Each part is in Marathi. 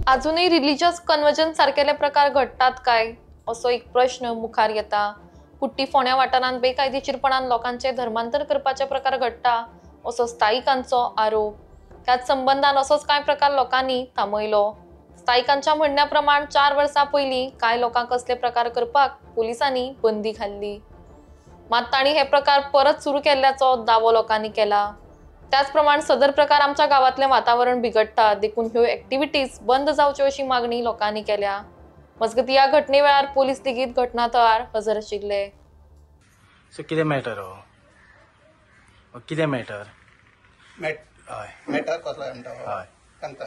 अजूनही रिलिजियस कन्वर्जन सारकेले प्रकार घडतात काय असो एक प्रश्न मुखार येता। कुट्टी फोण्या वाठारांत बेकायदेशीरपणान लोकांचे धर्मांतर करपाचे प्रकार घडटा असो स्थायिकांचो आरोप। त्याच संबंधान असोच काय प्रकार लोकांनी थांबयलो। स्थायिकांच्या म्हणण्याप्रमाण 4 वर्सां पयलीं काय लोकांक असले प्रकार करपाक पोलिसांनी बंदी घाल्ली, मात तांणी हे प्रकार परत सुरू केल्ल्याचो दावो लोकांनी केला। त्याचप्रमाण सदर प्रकार आमच्या गावातले वातावरण बिगडटा, देखून ह्यो एक्टिविटीज बंद जावच्यो अशी मागणी लोकांनी केल्या। मजगती या घटने वेळार पोलीस लेगीत घटनाथळार हजर आशिल्ले। कितें मॅटर कितें मॅटर मॅटर कसलो म्हणटा सांगता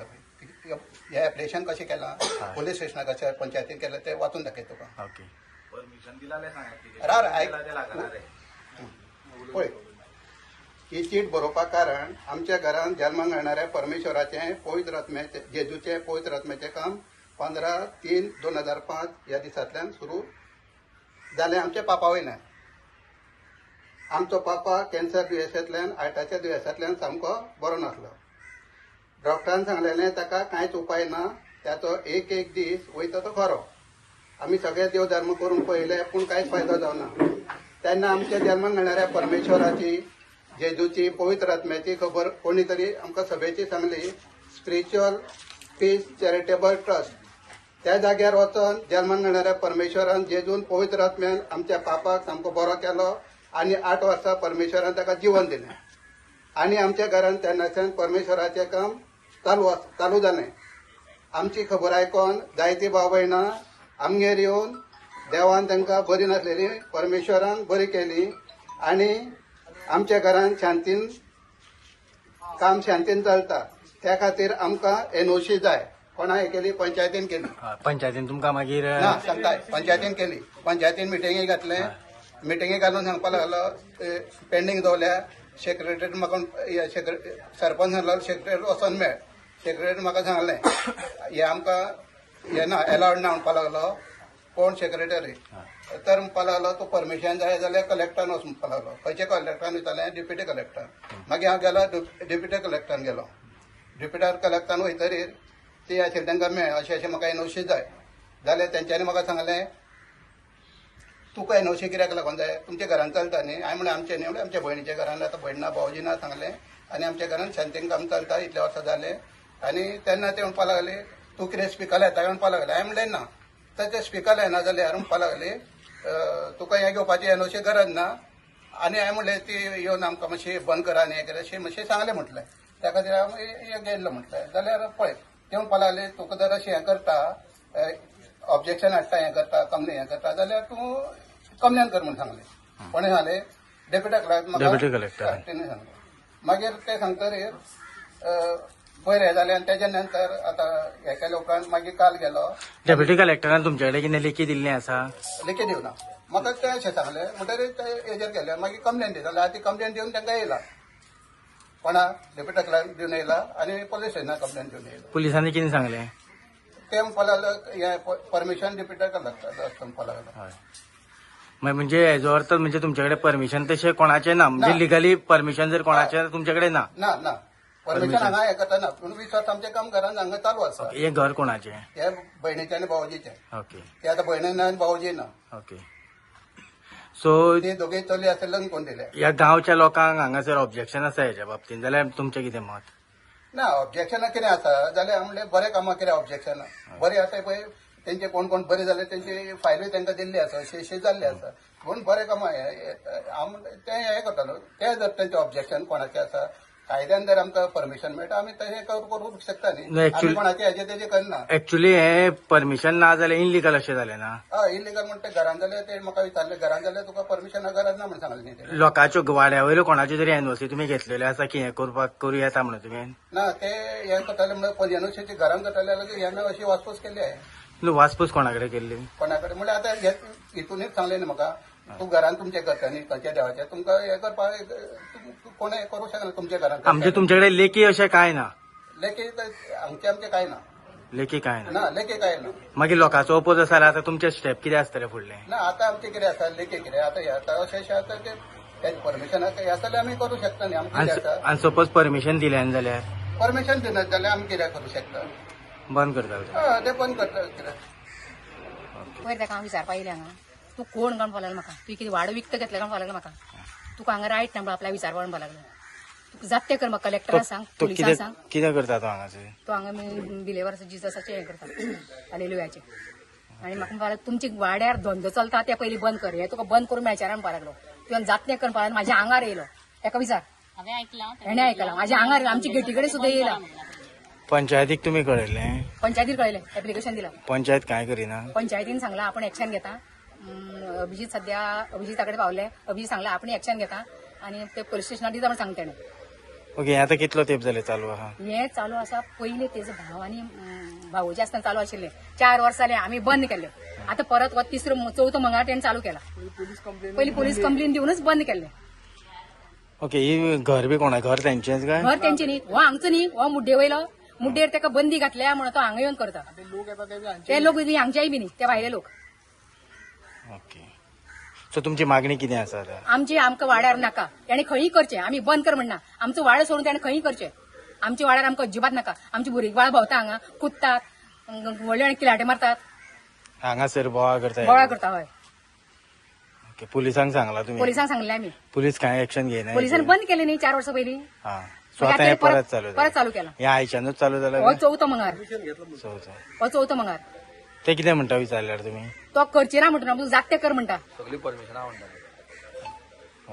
हे एप्लिकेशन कशें केलां, पोलीस स्टेशनाक कशें पंचायतीन केलें तें वाचून दाखय तुका। ओके परमिशन दिलालें पळय ही चीट बरोवपाक कारण आमच्या घरांत जल्माक येणाऱ्या परमेश्वराचें पवित्र आत्म्याचें जेजूचें पवित्र आत्म्याचें काम 15/3/2005 ह्या दिसांतल्यान सुरू जालें आमच्या पापा वयल्यान। आमचो पापा कॅन्सर दुयेंसांतल्यान हार्टाच्या दुयेंसांतल्यान सामको बरो नासलो। डॉक्टरान सांगलेलें ताका कांयच उपाय ना, त्याचो एक दीस वयता तो खरो। आमी सगळे देव धर्म करून पळयले पूण कांयच फायदो जावना। तेन्ना आमच्या जल्माक येणाऱ्या परमेश्वराची जेजूची पवित्र आत्म्याची खबर कोणी तरी आमकां सभेची सांगली, स्पिरिच्युअल पीस चॅरिटेबल ट्रस्ट। त्या जाग्यार वचून जल्माक येणाऱ्या परमेश्वरान जेजून पवित्र आत्म्यान आमच्या पापाक सामको बरो केलो आनी 8 वर्सां परमेश्वरान ताका जीवन दिलें आनी आमच्या घरांत तेन्नाच्यान परमेश्वराचें काम चालू जालें। आमची खबर आयकून जायतीं भाव भयणां आमगेर येवन देवान तांकां बरी नासलेली परमेश्वरान बरी केली आनी आमच्या घरांत काम शांतीन चलता। त्या खातीर आमकां एनओसी जाय। कोणा हे केली? पंचायतीन केली। पंचायतीन तुमकां मागीर ना सांगता पंचायतीन केली। पंचायतीन मिटिंगे घातले, मिटिंगे घालून सांगपा लागलो पेंडींग दवरल्या। सेक्रेटरीट म्हाका सरपंच सांगलो सेक्रेटरी वचोन मेळ। सेक्रेटरी म्हाका सांगलें हे आमकां हे ना एलावड ना म्हणपा लागलो। कोण सेक्रेटरी तर म्हणपा लागलो तूं परमिशन जाय जाल्यार कलेक्टरान वच म्हणपा लागलो। खंयचे कलेक्टरान विचारलें? Deputy collector. मागीर हांव गेलो डेप्युटी कलेक्टरान गेलो। डेप्युटी कलेक्टरान वयतरीर ती आशिल्ली तांकां मेळ अशें म्हाका एनओसी जाय जाल्यार तेंच्यांनी म्हाका सांगलें तुका एनओसी कित्याक लागून जाय? तुमच्या घरांत चलता न्ही? हांवें म्हणलें आमचें न्ही म्हणलें आमच्या भयणीच्या घरान आतां भयण ना भावजी ना सांगलें आनी आमच्या घरान शांतीन काम चलता इतले वर्सां जाले। आनी तेन्ना ते म्हणपा लागले तूं कितें स्पिकर येता म्हणपा लागले। हांवें म्हणलें ना ताचे स्पिकर येना जाल्यार म्हणपा लागले तुका हें घेवपाची एनओसी गरज ना आनी हांवें म्हणलें ती येवन आमकां मातशी बंद करा आनी हें करा अशें मातशें सांगलें म्हटलें। त्या खातीर हांव हें गेल्लो म्हटलें जाल्यार पळय ते म्हणपा लागले तुका जर अशें हें करता ऑब्जेक्शन हाडटा हें करता कंप्लेन हें करता जाल्यार तूं कंप्लेन कर म्हूण सांगलें। कोणें सांगलें? डेप्युटी कलेक्टर तेणें सांगलें। मागीर ते सांगतरीर पयर हें जालें आनी तेज्या नंतर आतां हेका लोकांक मागीर काल गेलो डेप्युटी कलेक्टरान तुमचे कडेन कितें लेखी दिल्ली आसा? लेखी दिवना म्हाका तें अशें सांगलें म्हणटरीर ते हेजेर गेले मागीर कंप्लेन दिता जाल्यार ती कंप्लेन दिवन तांकां येयला। कोणा? डेप्युटी कलेक्टर दिवन येयला आनी पुलीस स्टेशनाक कंप्लेन दिवन येयला। पुलिसांनी कितें सांगलें? ते म्हणपा लागलो हें परमिशन डेप्युटी कलेक्टर म्हणपा लागलो। म्हणजे हेजो अर्थ म्हणजे तुमचे कडेन परमिशन तशें कोणाचें ना, म्हणजे लिगली परमिशन जर कोणाचें तुमचे कडेन ना? ना परमिशन हांगा हें करता ना पूण 20 वर्सां आमचें काम घरान हांगा चालू आसा। हें घर कोणाचें? हे भयणीचें आनी भावजीचें। ओके ते आतां भयणी ना आनी भावजी ना। ओके सो ती दोगूय चली आसले लग्न कोण दिलें। ह्या गांवच्या लोकांक हांगासर ऑब्जेक्शन आसा हेच्या बाबतींत जाल्यार तुमचें कितें मत? ना ऑब्जेक्शन कितें आसा जाल्यार म्हणलें बरें कामां कितें ऑब्जेक्शन बरें आतां पळय तेंचे कोण कोण बरें जाले तेंची फायलूय तांकां दिल्ली आसा अशें जाल्लें आसा पूण बरें कामां हांव तें हें करतालो तें जर तेंचें ऑब्जेक्शन कोणाचें आसा कायद्यान जर आमकां परमिशन मेळटा आमी तशें करूंक शकता न्ही आमी कोणाचें हेजें तेजें करना। एक्चुअली हें परमिशन ना जाल्यार इनलिगल अशें जालें ना? हय इनलिगल म्हणटा घरान जाल्यार ते म्हाका विचारलें घरान जाल्यार तुका परमिशन गरज ना म्हण सांगलें न्ही तें। लोकांच्यो वाड्या वयल्यो कोणाच्यो तरी एनओसी तुमी घेतलेल्यो आसा की हें करपाक करूं येता म्हणून तुमी? ना ते हें करताले म्हणल्यार एनओसीची घरान करताले जाल्यार हें अशी वासपूस केल्ली आहे। वासपूस कोणा कडेन केल्ली? कोणा कडेन म्हणल्यार आतां हितूनच सांगलें न्ही म्हाका तूं घरान तुमच्या करता न्ही खंयच्या देवाच्या तुमकां हें करपाक कोण हें करूंक शकना तुमच्या घरान म्हणजे तुमच्याकडे लेखी अशें काय ना लेखी आमचे काय ना लेखी काय ना ना लेखी काय ना मागीर लोकांचो ओपोज आसा जाल्यार आतां तुमचे स्टेप कितें आसतले फुडले ना आतां आमचे कितें आसा लेखी कितें आतां हे आतां अशें आसा की परमिशन हे जाल्यार आमी करूं शकता न्ही आमचे कितें आसा आनी सपोज परमिशन दिल्यान जाल्यार परमिशन दिनात जाल्यार आमी कितें करूं शकता बंद करता हय ते बंद करता कितें पयर ताका हांव विचारपा येयलें हांगा तूं कोण म्हणून बोलायला म्हाका तुवें कितें वाडो विकतो घेतलें काय बोलायला म्हाका तुका हांगा रायट ना आपल्या विचारपा म्हणून बोलायला तुका जात तें कर म्हाका कलेक्टराक सांग तो पुलिसांक सांग कितें करता तो हांगासर तो हांगा बिलेवर जिजसाचें हें करता हालेलुयाचें आनी म्हाका म्हणपाक लागलो तुमच्या वाड्यार धंदो चलता ते पयलीं बंद कर हें तुका बंद करून मेळच्यार म्हणपा लागलो तुवें जात तें करपा लागलो म्हाज्या आंगार येयलो ताका विचार हेणें आयकलां म्हाज्या आंगार आमची गेटी कडेन सुद्दां येयला पंचायतीक तुमी कळयलें पंचायतीर कळयलें एप्लिकेशन दिलां पंचायत काय करिना पंचायतीन सांगला आपण एक्शन घेता अभिजीत सध्या अभिजिता कडेन पावले अभिजीत सांगला आपण एक्शन घेता आणि ते पोलीस स्टेशनार दिता म्हणून सांगता तेणें ओके आता कितलो तेंप जाले चालू आहा हें चालू आसा पयलीं तेजो भाव आनी भावोचे आसतना चालू आशिल्लें 4 वर्सां जालीं आमी बंद केल्लें आतां परत हो तिसरो चवथो मंगळार तेणें चालू केला पयलीं पुलीस कंप्लेन दिवनूच बंद केल्लें ओके ही घर बी कोणा घर तेंचेच काय घर तेंचे न्ही हो हांगचो न्ही हो मुड्डे वयलो मुड्डेर ताका बंदी घातल्या म्हणून तो हांगा येवन करता ते लोक हांगच्याय बी न्ही ते भायले लोक ओके सो तुमची मागणी कितें आसा आतां आमची आमकां वाड्यार नाका तेणें खंयी करचें आमी बंद कर म्हणना आमचो वाडो सोडून तेणें खंयी करचें आमच्या वाड्यार आमकां अजिबात नाका आमची भुरगीं बाळ भोंवता हांगा कुदतात व्हडले किलाटे मारतात हांगासर बोवाळ करता बोळा करता हय ओके पुलिसांक सांगला तुम्ही पोलिसांक सांगलें आमी पुलीस काय एक्शन घेयना पोलिसांनी बंद केलें न्ही 4 वर्सां पयलीं हा सो आता हे परत चालू परत चालू केला हे आयच्यानूच चालू हो जालें चवथो मंगार चवथो हो चवथो मंगार ते कितें म्हणटा विचारल्यार तुमी तो करची ना म्हणटा तूं जात तें कर म्हणटा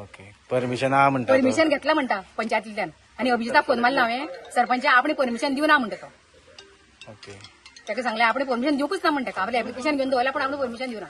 ओके परमिशन आहा म्हणटा तो. परमिशन घेतला म्हणटा पंचायतींतल्यान आनी अभिजिताक फोन मारला हांवें सरपंच आपण परमिशन दिवना म्हणटा तो ओके ताका सांगलें आपण परमिशन दिवूंकच ना म्हणटा आपलें एप्लिकेशन घेवन दवरल्या पण आपण परमिशन दिवना